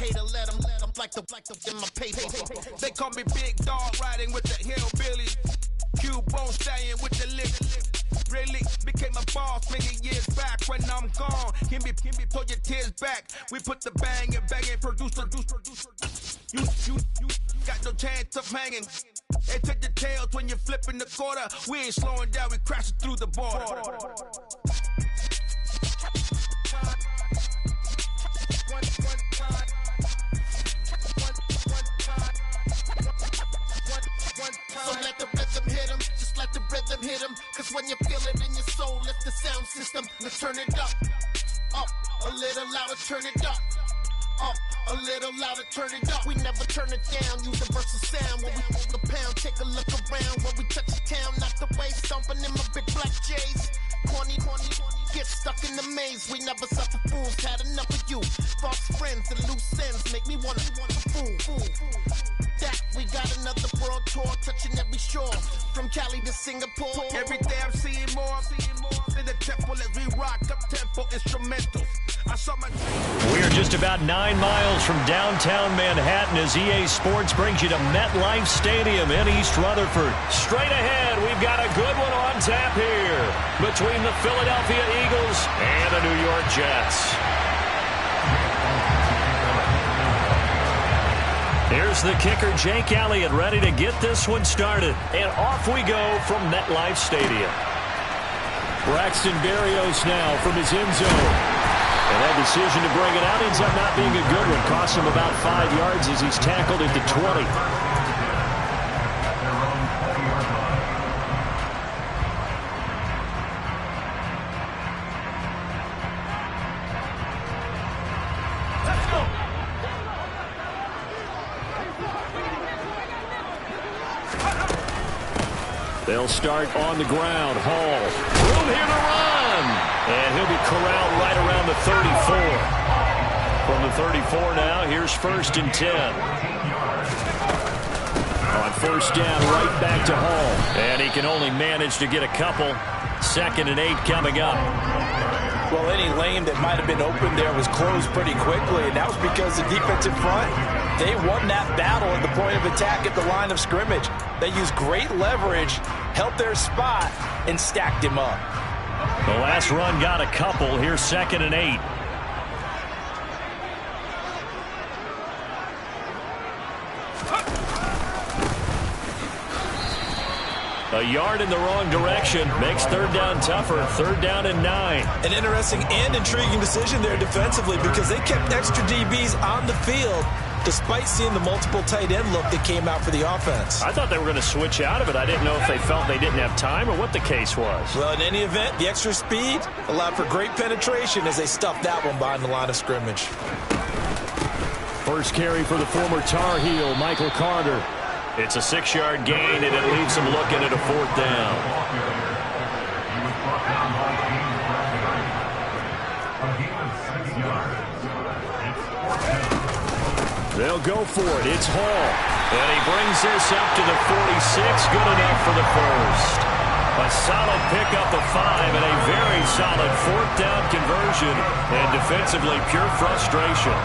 hater, let them like the in my paper. They call me Big Dog, riding with the hillbillies. Cube-bone stallion with the lip. Really became a boss many years back. When I'm gone, give me pull your tears back. We put the bang and produce. You got no chance of hanging. They take the tails when you're flipping the quarter. We ain't slowing down, we crashing through the border. So let the rhythm hit him, just let the rhythm hit him. Cause when you feel it in your soul, lift the sound system. Let's turn it up, a little louder, turn it up. A little louder, turn it up. We never turn it down, universal sound. When we move the pound, take a look around. When we touch the town, not the way, stomping in my big black J's. Corny, get stuck in the maze. We never suffer fools, had enough of you. False friends and loose ends make me wanna fool. That we got another world tour, touching every shore, from Cali to Singapore. Every day I'm seeing more in the temple as we rock up tempo instrumentals. I saw my. We are just about 9 miles from downtown Manhattan as EA Sports brings you to MetLife Stadium in East Rutherford. Straight ahead, we've got a good one on tap here between the Philadelphia Eagles and the New York Jets. Here's the kicker, Jake Elliott, ready to get this one started. And off we go from MetLife Stadium. Braxton Berrios now from his end zone. And that decision to bring it out ends up not being a good one. Costs him about 5 yards as he's tackled at the 20. They'll start on the ground. Hall. Room here to run. And he'll be corralled right around the 34. From the 34 now, here's 1st and 10. On 1st down, right back to Hall. And he can only manage to get a couple. 2nd and 8 coming up. Well, any lane that might have been open there was closed pretty quickly, and that was because the defensive front, they won that battle at the point of attack at the line of scrimmage. They used great leverage, held their spot, and stacked him up. The last run got a couple. Here's 2nd and 8. A yard in the wrong direction makes 3rd down tougher. 3rd down and 9. An interesting and intriguing decision there defensively because they kept extra DBs on the field despite seeing the multiple tight end look that came out for the offense. I thought they were going to switch out of it. I didn't know if they felt they didn't have time or what the case was. Well, in any event, the extra speed allowed for great penetration as they stuffed that one behind the line of scrimmage. First carry for the former Tar Heel, Michael Carter. It's a 6-yard gain, and it leaves him looking at a 4th down. They'll go for it. It's Hall. And he brings this up to the 46. Good enough for the 1st. A solid pickup of 5 and a very solid 4th down conversion. And defensively, pure frustration.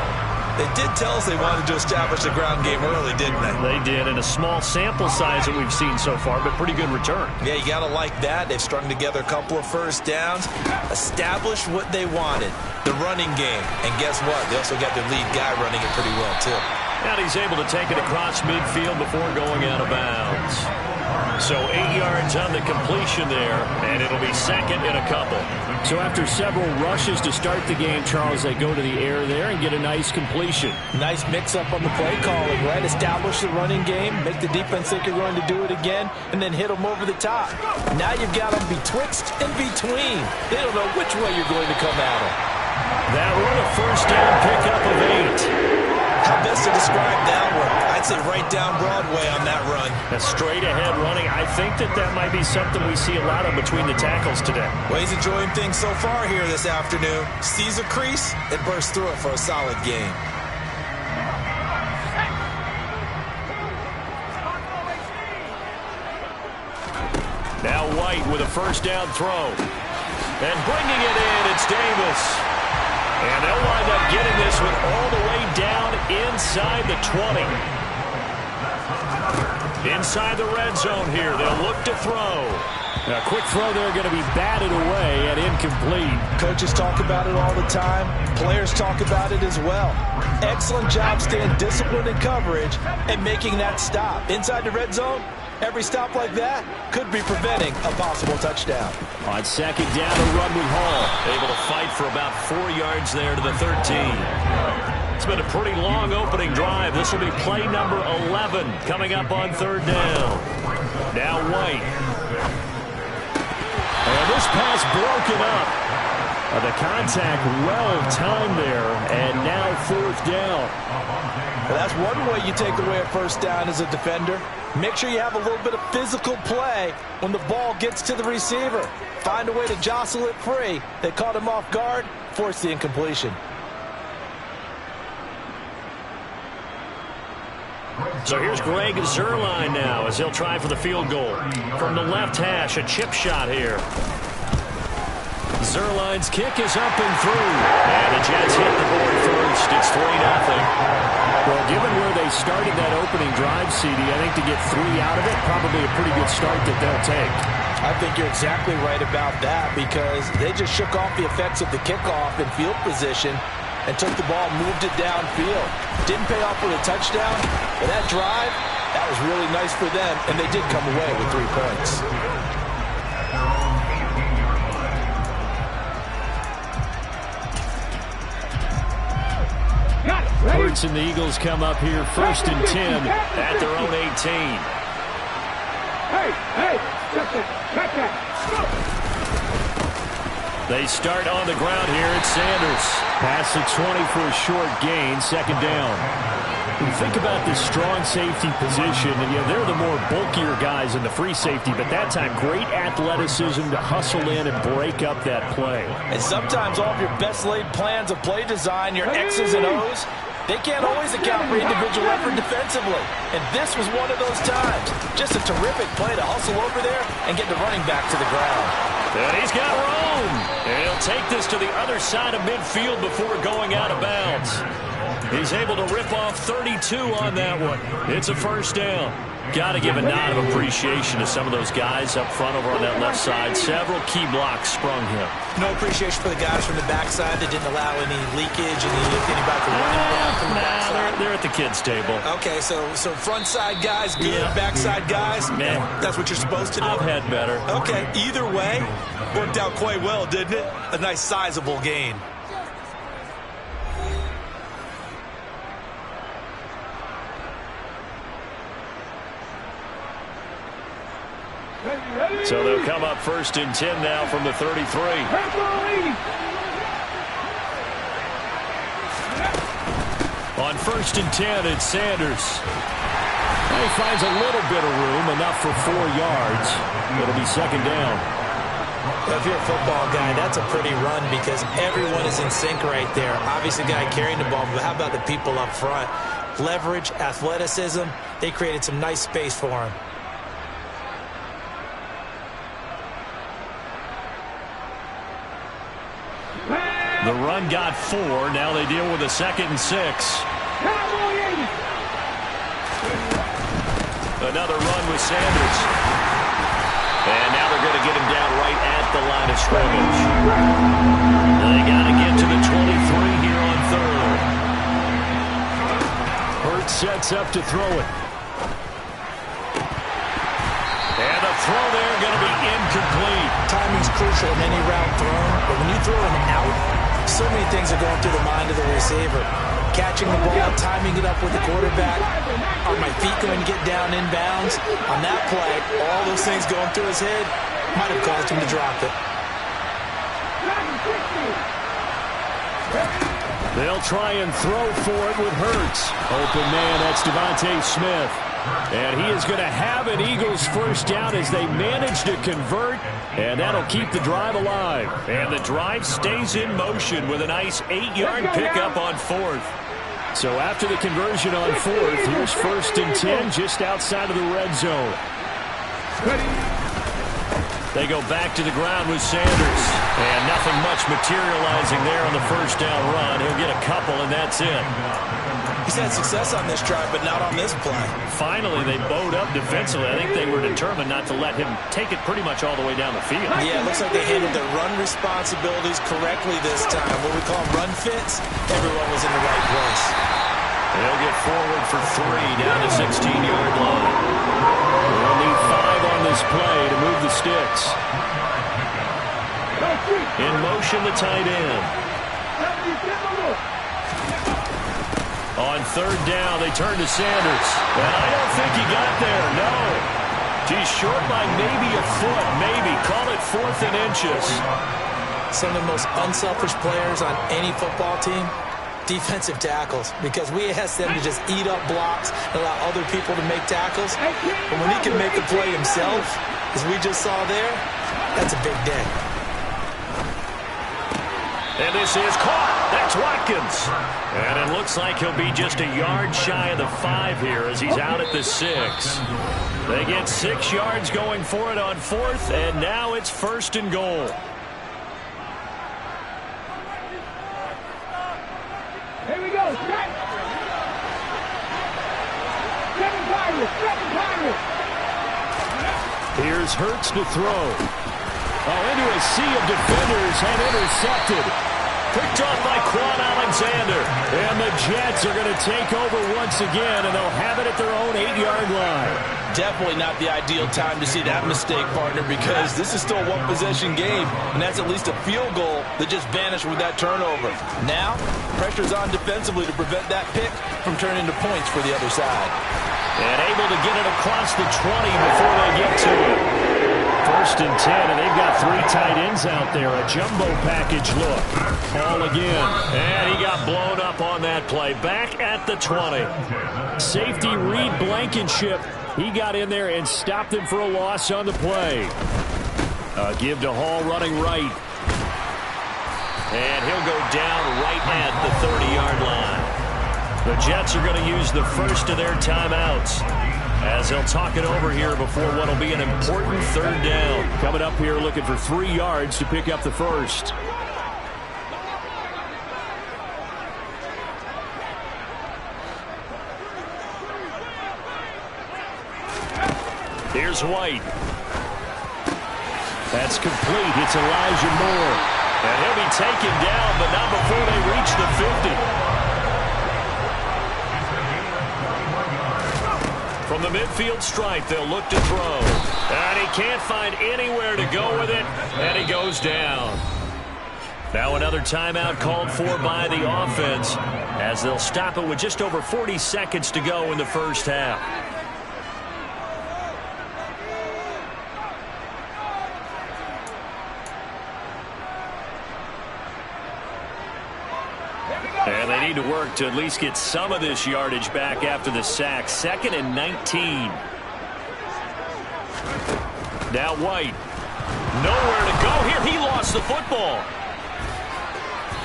They did tell us they wanted to establish the ground game early, didn't they? They did, in a small sample size that we've seen so far, but pretty good return. Yeah, you got to like that. They've strung together a couple of 1st downs, established what they wanted, the running game. And guess what? They also got their lead guy running it pretty well, too. And he's able to take it across midfield before going out of bounds. So 8 yards on the completion there, and it'll be 2nd and a couple. So after several rushes to start the game, Charles, they go to the air there and get a nice completion. Nice mix-up on the play calling, right? Establish the running game, make the defense think you're going to do it again, and then hit them over the top. Now you've got them betwixt and between. They don't know which way you're going to come at them. That run, a 1st down pickup of 8. How best to describe that one? I'd say right down Broadway on that run. A straight-ahead running. I think that might be something we see a lot of between the tackles today. Well, he's enjoying things so far here this afternoon. Sees a crease and bursts through it for a solid gain. Now White with a 1st down throw. And bringing it in, it's Davis. And they'll wind up getting this one all the way down inside the 20. Inside the red zone here. They'll look to throw. A quick throw there going to be batted away and incomplete. Coaches talk about it all the time. Players talk about it as well. Excellent job staying disciplined in coverage and making that stop. Inside the red zone, every stop like that could be preventing a possible touchdown. On second down, a run with Hall. Able to fight for about 4 yards there to the 13. It's been a pretty long opening drive. This will be play number 11 coming up on third down. Now White. And this pass broken up. The contact well-timed there, and now fourth down. Well, that's one way you take away a first down as a defender. Make sure you have a little bit of physical play when the ball gets to the receiver. Find a way to jostle it free. They caught him off guard, forced the incompletion. So here's Greg Zuerlein now as he'll try for the field goal. From the left hash, a chip shot here. Zuerlein's kick is up and through. And the Jets hit the board first. It's 3-0. Well, given where they started that opening drive, CD, I think to get 3 out of it, probably a pretty good start that they'll take. I think you're exactly right about that because they just shook off the effects of the kickoff in field position and took the ball, moved it downfield. Didn't pay off with a touchdown, but that drive, that was really nice for them, and they did come away with 3 points. Hurts and the Eagles come up here first and 10 at their own 18. They start on the ground here at Sanders. Pass the 20 for a short gain, second down. When you think about this strong safety position, and they're the more bulkier guys in the free safety, but that time great athleticism to hustle in and break up that play. And sometimes all of your best laid plans of play design, your X's and O's, they can't always account for individual effort defensively. And this was one of those times. Just a terrific play to hustle over there and get the running back to the ground. And he's got room. And he'll take this to the other side of midfield before going out of bounds. He's able to rip off 32 on that one. It's a first down. Got to give a nod of appreciation to some of those guys up front over on that left side. Several key blocks sprung him. No appreciation for the guys from the backside that didn't allow any leakage, anybody from running back from the backside. They're at the kids' table. Okay, so front side guys, good. Yeah. Backside guys, that's what you're supposed to do. I've had better. Okay, either way, worked out quite well, didn't it? A nice sizable gain. So they'll come up first and 10 now from the 33. On first and 10, it's Sanders. And he finds a little bit of room, enough for 4 yards. It'll be second down. Well, if you're a football guy, that's a pretty run because everyone is in sync right there. Obviously, the guy carrying the ball, but how about the people up front? Leverage, athleticism, they created some nice space for him. The run got 4. Now they deal with a second and 6. Another run with Sanders. And now they're going to get him down right at the line of scrimmage. They got to get to the 23 here on third. Hurts sets up to throw it. And the throw there going to be incomplete. Timing's crucial in any route thrown, but when you throw an out, so many things are going through the mind of the receiver. Catching the ball, timing it up with the quarterback. Are my feet going to get down inbounds? On that play, all those things going through his head might have caused him to drop it. They'll try and throw for it with Hurts. Open man, that's Devontae Smith. And he is going to have an Eagles first down as they manage to convert, and that'll keep the drive alive. And the drive stays in motion with a nice 8-yard pickup on fourth. So after the conversion on fourth, here's first and 10 just outside of the red zone. They go back to the ground with Sanders. And nothing much materializing there on the first down run. He'll get a couple, and that's it. He's had success on this drive, but not on this play. Finally, they bowed up defensively. I think they were determined not to let him take it pretty much all the way down the field. Yeah, it looks like they handled their run responsibilities correctly this time. What we call run fits, everyone was in the right place. They'll get forward for 3 down the 16-yard line. They'll need 5 on this play to move the sticks. In motion, the tight end. On third down, they turn to Sanders. And I don't think he got there, no. He's short by maybe a foot, maybe. Call it 4th and inches. Some of the most unselfish players on any football team, defensive tackles, because we ask them to just eat up blocks and allow other people to make tackles. But when he can make a play himself, as we just saw there, that's a big day. And this is caught. That's Watkins. And it looks like he'll be just a yard shy of the 5 here as he's out at the 6. They get 6 yards going for it on 4th, and now it's 1st and goal. Here we go. Here's Hurts to throw. Oh, into a sea of defenders and intercepted. Picked off by Quan Alexander. And the Jets are going to take over once again, and they'll have it at their own 8-yard line. Definitely not the ideal time to see that mistake, partner, because this is still a one-possession game, and that's at least a field goal that just vanished with that turnover. Now, pressure's on defensively to prevent that pick from turning into points for the other side. And able to get it across the 20 before they get to it. 1st and 10, and they've got 3 tight ends out there. A jumbo package look. Ball again. And he got blown up on that play. Back at the 20. Safety Reed Blankenship. He got in there and stopped him for a loss on the play. Give to Hall running right. And he'll go down right at the 30-yard line. The Jets are going to use the first of their timeouts as they'll talk it over here before what will be an important 3rd down. Coming up here looking for 3 yards to pick up the first. Here's White. That's complete. It's Elijah Moore. And he'll be taken down, but not before they reach the 50. From the midfield stripe, they'll look to throw. And he can't find anywhere to go with it, and he goes down. Now another timeout called for by the offense as they'll stop it with just over 40 seconds to go in the first half. And they need to work to at least get some of this yardage back after the sack. 2nd and 19. Now White. Nowhere to go here. He lost the football.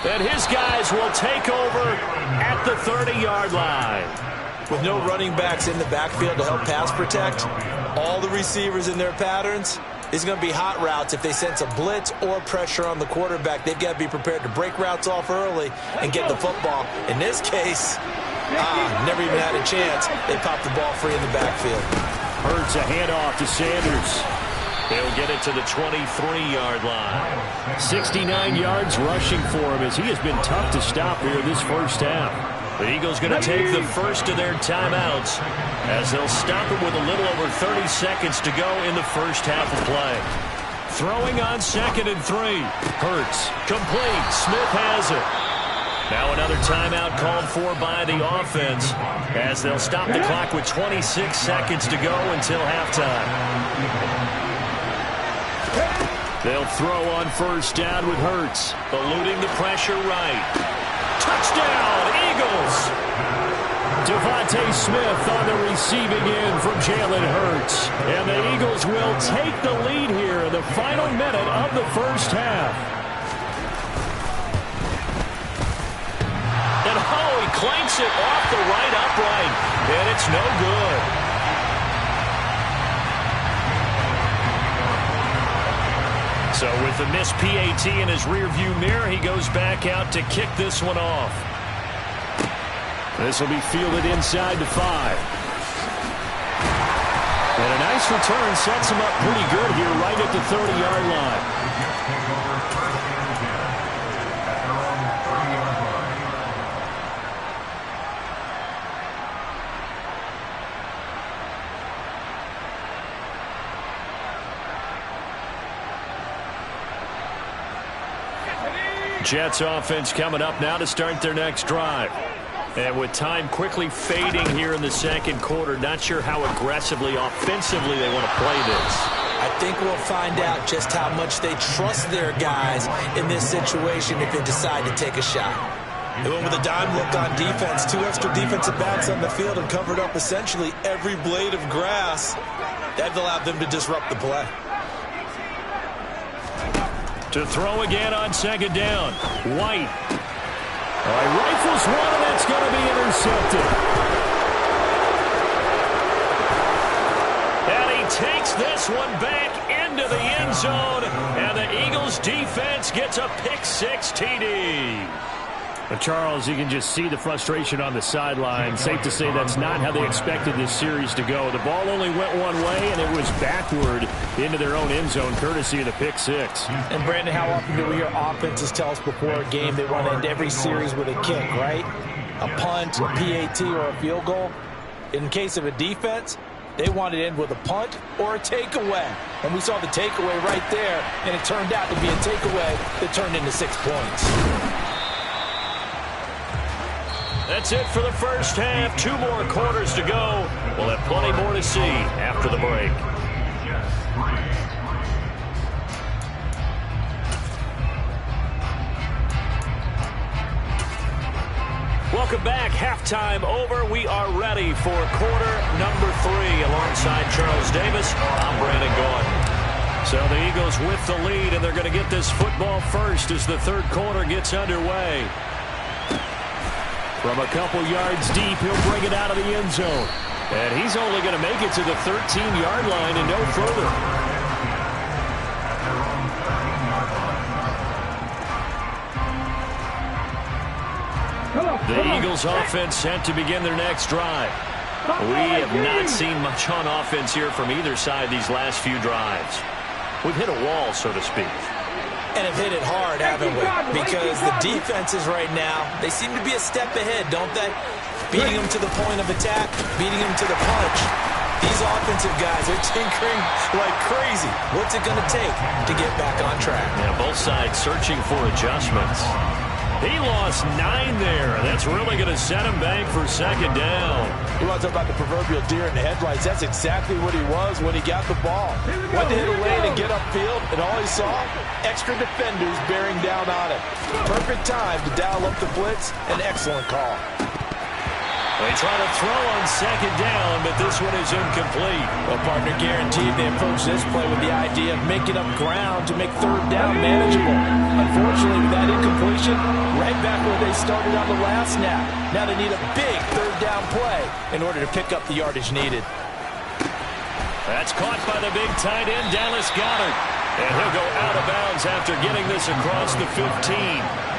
And his guys will take over at the 30-yard line. With no running backs in the backfield to help pass protect, all the receivers in their patterns, it's going to be hot routes. If they sense a blitz or pressure on the quarterback, they've got to be prepared to break routes off early and get the football. In this case, never even had a chance. They popped the ball free in the backfield. Hurts a handoff to Sanders. He'll get it to the 23-yard line. 69 yards rushing for him as he has been tough to stop here this first half. The Eagles going to take the first of their timeouts as they'll stop it with a little over 30 seconds to go in the first half of play. Throwing on 2nd and 3. Hurts. Complete. Smith has it. Now another timeout called for by the offense as they'll stop the clock with 26 seconds to go until halftime. They'll throw on first down with Hurts. Eluding the pressure right. Touchdown, Eagles! Devontae Smith on the receiving end from Jalen Hurts. And the Eagles will take the lead here in the final minute of the first half. And he clanks it off the right upright. And it's no good. So with the missed PAT in his rearview mirror, he goes back out to kick this one off. This will be fielded inside the 5. And a nice return sets him up pretty good here right at the 30-yard line. Jets offense coming up now to start their next drive. And with time quickly fading here in the second quarter, not sure how aggressively, offensively they want to play this. I think we'll find out just how much they trust their guys in this situation if they decide to take a shot. They went with a dime look on defense, 2 extra defensive backs on the field and covered up essentially every blade of grass. That allowed them to disrupt the play. To throw again on second down. White. All right, rifles one, and that's going to be intercepted. And he takes this one back into the end zone, and the Eagles defense gets a pick-6 TD. But Charles, you can just see the frustration on the sideline. Safe to say that's not how they expected this series to go. The ball only went one way, and it was backward into their own end zone, courtesy of the pick-6. And, Brandon, how often do we hear offenses tell us before a game they want to end every series with a kick, right? A punt, a PAT, or a field goal. In case of a defense, they want to end with a punt or a takeaway. And we saw the takeaway right there, and it turned out to be a takeaway that turned into 6 points. That's it for the first half. 2 more quarters to go. We'll have plenty more to see after the break. Welcome back. Halftime over. We are ready for quarter number 3. Alongside Charles Davis, I'm Brandon Gordon. So the Eagles with the lead, and they're going to get this football first as the third quarter gets underway. From a couple yards deep, he'll bring it out of the end zone. And he's only going to make it to the 13-yard line and no further. The Eagles offense set to begin their next drive. We have not seen much on offense here from either side these last few drives. We've hit a wall, so to speak. And have hit it hard, haven't we? Because the defenses right now, they seem to be a step ahead, don't they? Beating them to the point of attack, beating them to the punch. These offensive guys are tinkering like crazy. What's it going to take to get back on track? Yeah, both sides searching for adjustments. He lost 9 there. That's really going to set him back for second down. You want to talk about the proverbial deer in the headlights? That's exactly what he was when he got the ball. Went to hit a lane and get upfield, and all he saw, extra defenders bearing down on it. Perfect time to dial up the blitz. An excellent call. They try to throw on second down, but this one is incomplete. Well, partner, guaranteed they approach this play with the idea of making up ground to make third down manageable. Unfortunately, with that incompletion, right back where they started on the last snap. Now they need a big third down play in order to pick up the yardage needed. That's caught by the big tight end, Dallas Goedert. And he'll go out of bounds after getting this across the 15.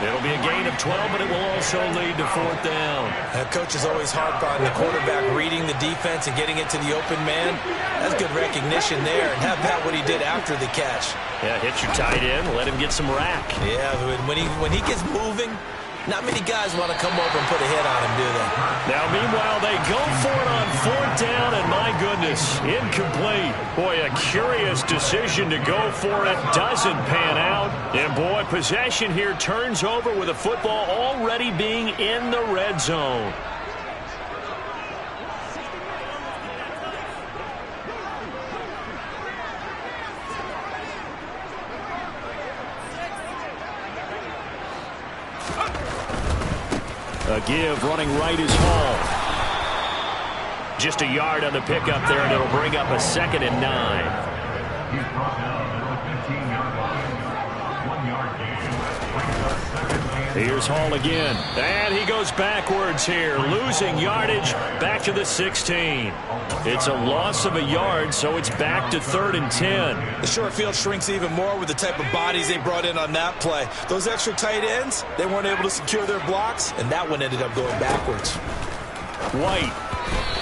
It'll be a gain of 12, but it will also lead to fourth down. Coach is always harp on the quarterback reading the defense and getting it to the open man. That's good recognition there. And how about what he did after the catch? Yeah, hit your tight end, let him get some rack. Yeah, when he gets moving, not many guys want to come over and put a hit on him, do they? Now, meanwhile, they go for it on fourth down, and my goodness, incomplete. Boy, a curious decision to go for it. Doesn't pan out. And, boy, possession here turns over with a football already being in the red zone. A give, running right is Hall. Just a yard on the pickup there, and it'll bring up a 2nd and 9. Here's Hall again. And he goes backwards here, losing yardage back to the 16. It's a loss of a yard, so it's back to 3rd and 10. The short field shrinks even more with the type of bodies they brought in on that play. Those extra tight ends, they weren't able to secure their blocks, and that one ended up going backwards. White.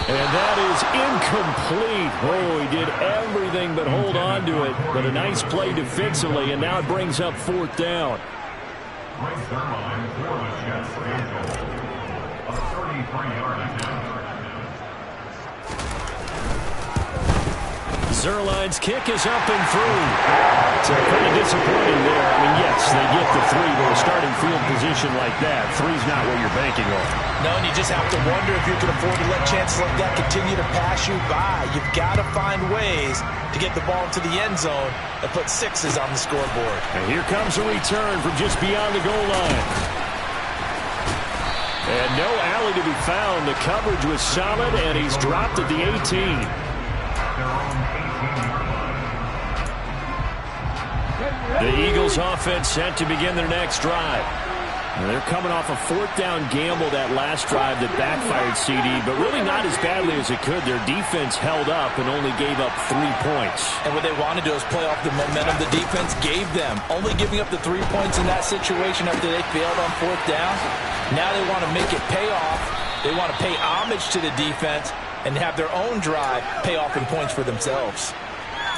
And that is incomplete. Oh, he did everything but hold on to it. But a nice play defensively, and now it brings up 4th down. Zerline's kick is up and through. So kind of disappointing there. I mean, yes, they get the 3, but a starting field position like that, 3's not what you're banking on. No, and you just have to wonder if you can afford to let chances like that continue to pass you by. You've got to find ways to get the ball into the end zone and put 6s on the scoreboard. And here comes a return from just beyond the goal line. And no alley to be found. The coverage was solid, and he's dropped at the 18. The Eagles offense set to begin their next drive. And they're coming off a 4th down gamble that last drive that backfired CD, but really not as badly as it could. Their defense held up and only gave up 3 points. And what they want to do is play off the momentum the defense gave them. Only giving up the 3 points in that situation after they failed on 4th down. Now they want to make it pay off. They want to pay homage to the defense and have their own drive pay off in points for themselves.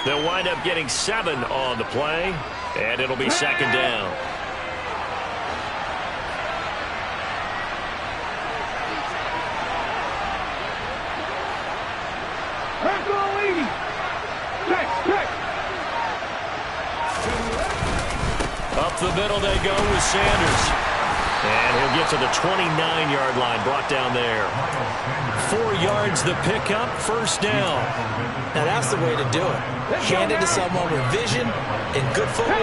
They'll wind up getting 7 on the play, and it'll be 2nd down. Up the middle they go with Sanders. And he'll get to the 29-yard line, brought down there. 4 yards the pickup, 1st down. Now that's the way to do it. Hand it to someone with vision and good footwork,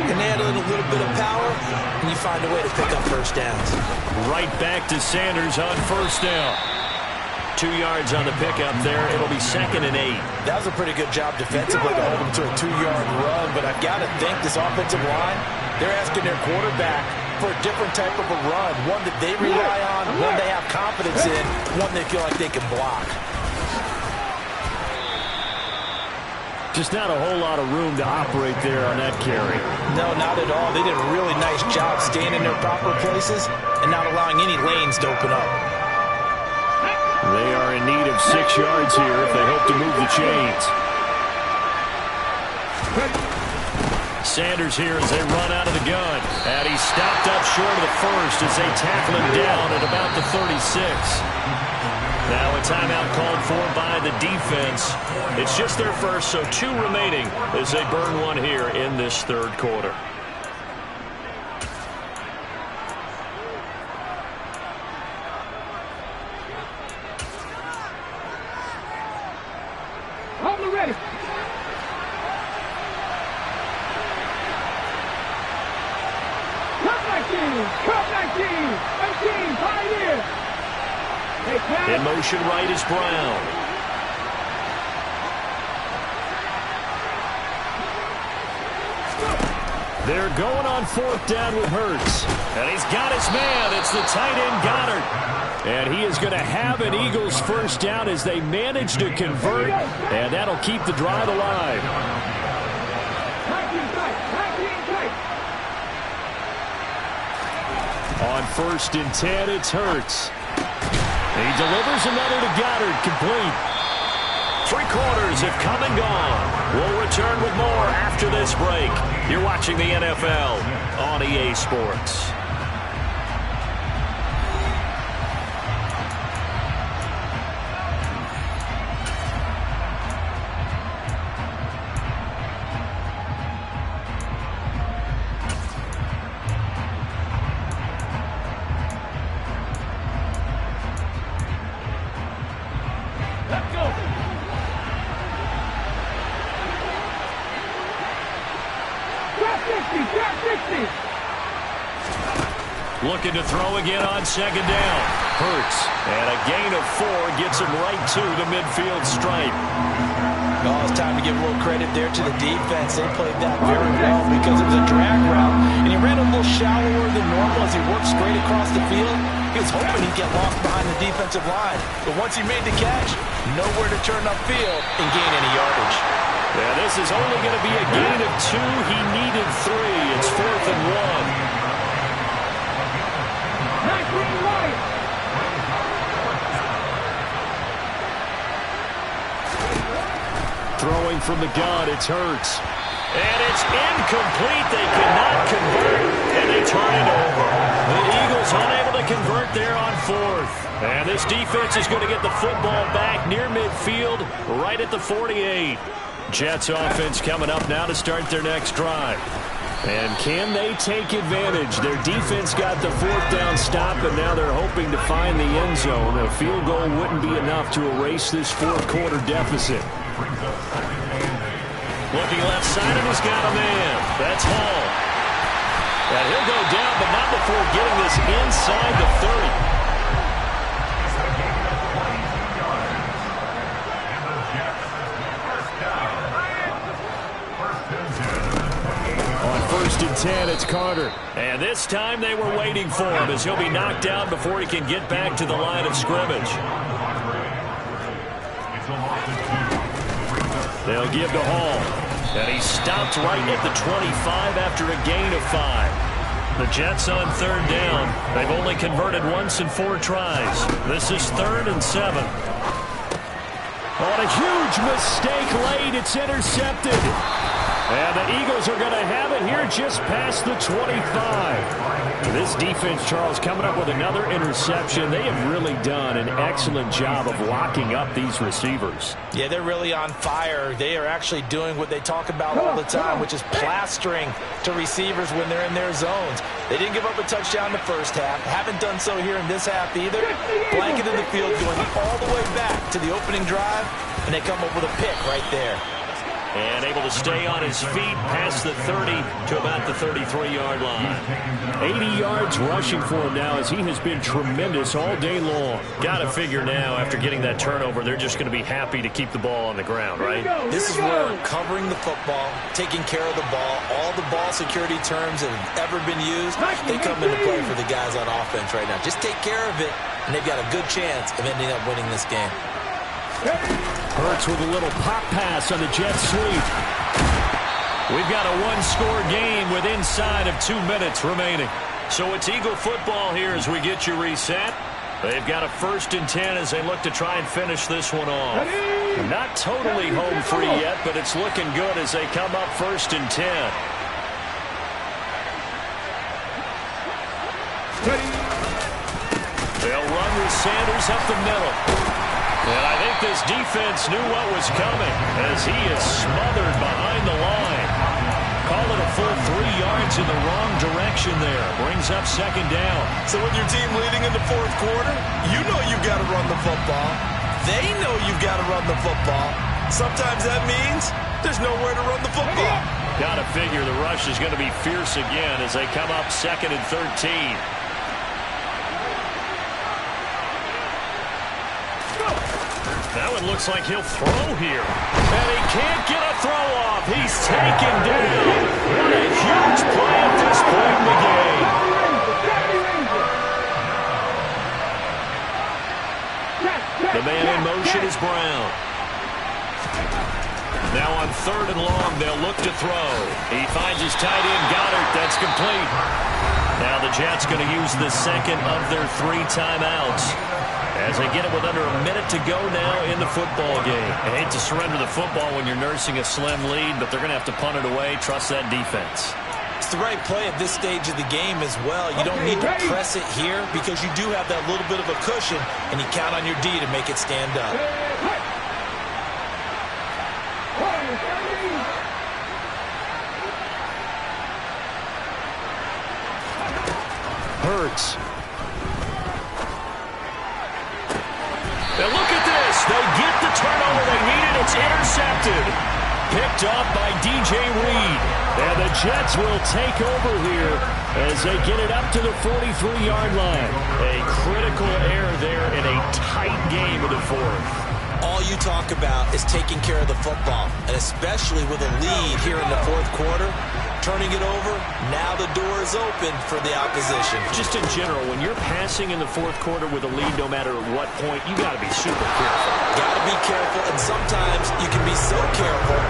and add a little bit of power, and you find a way to pick up 1st downs. Right back to Sanders on 1st down. 2 yards on the pickup there. It'll be 2nd and 8. That was a pretty good job defensively to hold him to a 2-yard run, but I've got to think this offensive line, they're asking their quarterback for a different type of a run, one that they rely on, one they have confidence in, one they feel like they can block. Just not a whole lot of room to operate there on that carry. No, not at all. They did a really nice job staying in their proper places and not allowing any lanes to open up. They are in need of 6 yards here if they hope to move the chains. Sanders here as they run out of the gun. And he's stopped up short of the 1st as they tackle him down at about the 36. Now a timeout called for by the defense. It's just their 1st, so 2 remaining as they burn 1 here in this 3rd quarter. Ready. Cut 19, 18, Pioneer. In motion right is Brown. They're going on 4th down with Hurts. And he's got his man. It's the tight end Goddard. And he is going to have an Eagles 1st down as they manage to convert. And that'll keep the drive alive. On 1st and 10, it's Hurts. He delivers another to Goddard, complete. 3 quarters have come and gone. We'll return with more after this break. You're watching the NFL on EA Sports. Looking to throw again on 2nd down. Hurts. And a gain of 4 gets him right to the midfield stripe. Oh, it's time to give a little credit there to the defense. They played that very well because it was a drag route, and he ran a little shallower than normal as he worked straight across the field. He was hoping he'd get lost behind the defensive line, but once he made the catch, nowhere to turn upfield and gain any yardage. Yeah, this is only going to be a gain of 2. He needed 3. It's 4th and 1. Throwing from the gun, it's Hurts. And it's incomplete. They cannot convert, and they turn it over. The Eagles unable to convert there on 4th. And this defense is going to get the football back near midfield, right at the 48. Jets offense coming up now to start their next drive. And can they take advantage? Their defense got the 4th down stop, and now they're hoping to find the end zone. A field goal wouldn't be enough to erase this 4th quarter deficit. Looking left side, and he's got a man. That's Hall. And he'll go down, but not before getting this inside the 30. On 1st and 10, it's Carter. And this time they were waiting for him as he'll be knocked down before he can get back to the line of scrimmage. They'll give to Hall. And he stopped right at the 25 after a gain of 5. The Jets on 3rd down. They've only converted once in 4 tries. This is 3rd and 7. On a huge mistake late, it's intercepted. And the Eagles are going to have it here just past the 25. This defense, Charles, coming up with another interception. They have really done an excellent job of locking up these receivers. Yeah, they're really on fire. They are actually doing what they talk about all the time, which is plastering to receivers when they're in their zones. They didn't give up a touchdown in the first half. Haven't done so here in this half either. Blanketed the field, going all the way back to the opening drive, and they come up with a pick right there. And able to stay on his feet past the 30 to about the 33-yard line. 80 yards rushing for him now as he has been tremendous all day long. Got to figure now after getting that turnover, they're just going to be happy to keep the ball on the ground, right? This is where covering the football, taking care of the ball, all the ball security terms that have ever been used, they come into play for the guys on offense right now. Just take care of it, and they've got a good chance of ending up winning this game. Hurts with a little pop pass on the jet sweep. We've got a one-score game with inside of 2 minutes remaining. So it's Eagle football here as we get you reset. They've got a 1st and 10 as they look to try and finish this one off. Not totally home free yet, but it's looking good as they come up 1st and 10. They'll run with Sanders up the middle. And I think this defense knew what was coming as he is smothered behind the line. Call it a full 3 yards in the wrong direction there. Brings up 2nd down. So with your team leading in the 4th quarter, you know you've got to run the football. They know you've got to run the football. Sometimes that means there's nowhere to run the football. Got to figure the rush is going to be fierce again as they come up 2nd and 13. That one looks like he'll throw here. And he can't get a throw off. He's taken down. What a huge play at this point in the game. The man in motion is Brown. Now on 3rd and long, they'll look to throw. He finds his tight end, Goddard. That's complete. Now the Jets going to use the 2nd of their 3 timeouts as they get it with under a minute to go now in the football game. I hate to surrender the football when you're nursing a slim lead, but they're going to have to punt it away. Trust that defense. It's the right play at this stage of the game as well. You don't need to press it here because you do have that little bit of a cushion, and you count on your D to make it stand up. Hurts. Now look at this. They get the turnover they needed. It's intercepted. Picked off by DJ Reed. And the Jets will take over here as they get it up to the 43-yard line. A critical error there in a tight game of the 4th. All you talk about is taking care of the football, and especially with a lead here in the fourth quarter, turning it over, now the door is open for the opposition. Just in general, when you're passing in the fourth quarter with a lead, no matter what point, you got to be super careful. Got to be careful, and sometimes you can be so careful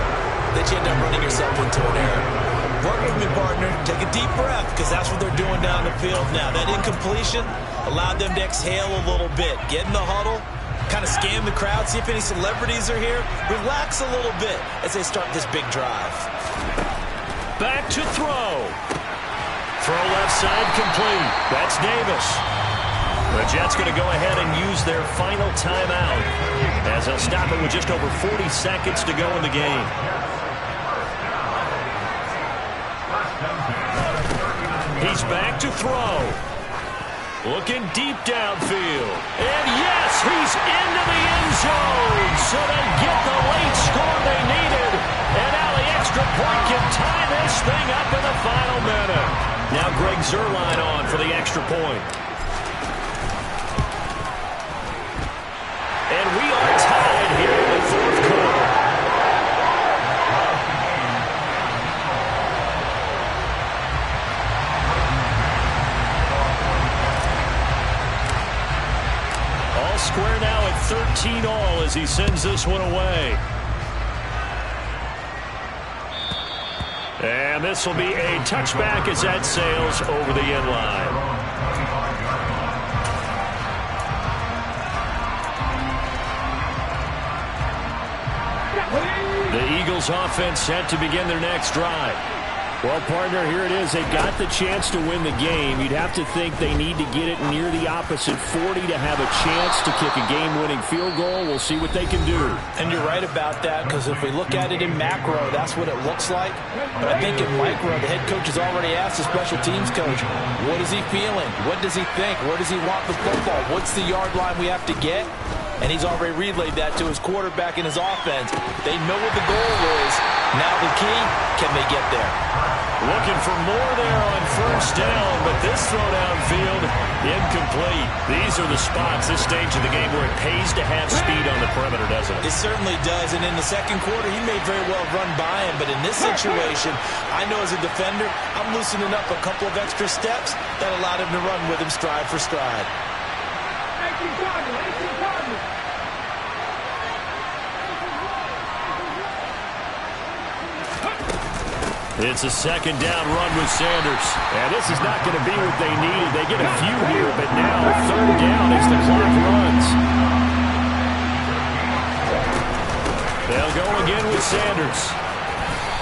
that you end up running yourself into an error. Work with me, partner. Take a deep breath, because that's what they're doing down the field now. That incompletion allowed them to exhale a little bit. Get in the huddle, kind of scan the crowd, see if any celebrities are here. Relax a little bit as they start this big drive. Back to throw. Throw left side complete. That's Davis. The Jets going to go ahead and use their final timeout as they'll stop it with just over 40 seconds to go in the game. He's back to throw. Looking deep downfield. And yes, he's into the end zone. So they get the late score they needed. And now the extra point can tie this thing up in the final minute. Now Greg Zuerlein on for the extra point. And we are tied here in the fourth quarter. All square now at 13 all as he sends this one away. And this will be a touchback as that sails over the end line. The Eagles offense set to begin their next drive. Well, partner, here it is. They've got the chance to win the game. You'd have to think they need to get it near the opposite 40 to have a chance to kick a game-winning field goal. We'll see what they can do. And you're right about that, because if we look at it in macro, that's what it looks like. But I think in micro, the head coach has already asked the special teams coach, what is he feeling? What does he think? Where does he want the football? What's the yard line we have to get? And he's already relayed that to his quarterback and his offense. They know what the goal is. Now the key, can they get there? Looking for more there on first down, but this throw downfield, incomplete. These are the spots, this stage of the game, where it pays to have speed on the perimeter, doesn't it? It certainly does, and in the second quarter, he may very well run by him, but in this situation, I know as a defender, I'm loosening up a couple of extra steps that allowed him to run with him stride for stride. It's a second down run with Sanders. And this is not going to be what they needed. They get a few here, but now third down as the clock runs. They'll go again with Sanders.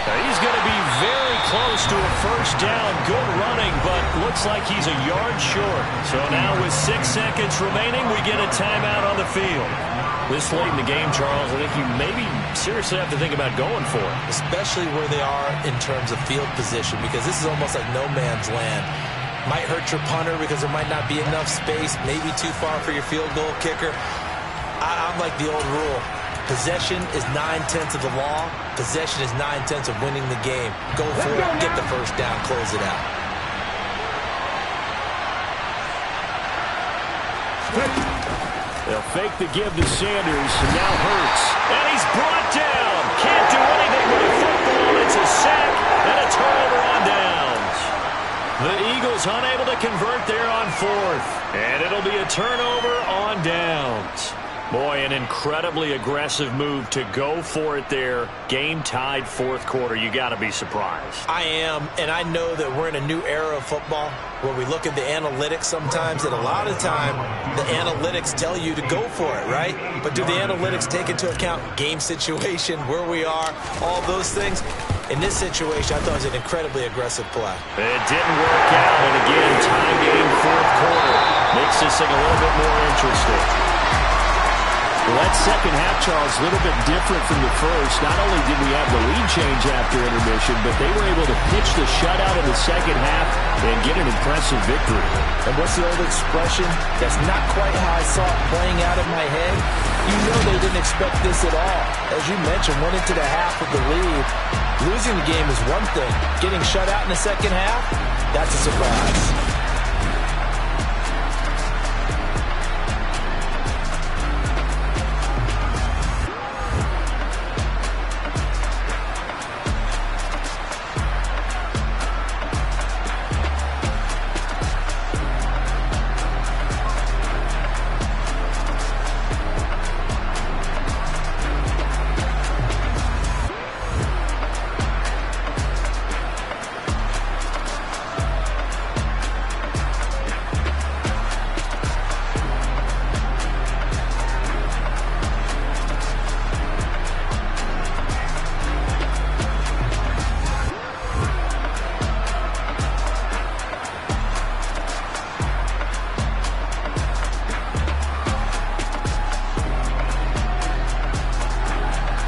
Now he's going to be very close to a first down. Good running, but looks like he's a yard short. So now with 6 seconds remaining, we get a timeout on the field. This late in the game, Charles, I think you maybe seriously have to think about going for it. Especially where they are in terms of field position, because this is almost like no man's land. Might hurt your punter because there might not be enough space, maybe too far for your field goal kicker. I'm like the old rule. Possession is 9/10 of the law. Possession is 9/10 of winning the game. Go for it, get the first down, close it out. They'll fake the give to Sanders, and now Hurts. And he's brought down. Can't do anything with a football. It's a sack and a turnover on downs. The Eagles unable to convert there on fourth. And it'll be a turnover on downs. Boy, an incredibly aggressive move to go for it there. Game tied fourth quarter. You got to be surprised. I am, and I know that we're in a new era of football where we look at the analytics sometimes, and a lot of time the analytics tell you to go for it, right? But do the analytics take into account game situation, where we are, all those things? In this situation, I thought it was an incredibly aggressive play. It didn't work out, and again, tie game fourth quarter. Makes this thing a little bit more interesting. Well, that second half, Charles, a little bit different from the first. Not only did we have the lead change after intermission, but they were able to pitch the shutout in the second half and get an impressive victory. And what's the old expression? That's not quite how I saw it playing out in my head. You know they didn't expect this at all. As you mentioned, went into the half with the lead. Losing the game is one thing. Getting shut out in the second half, that's a surprise.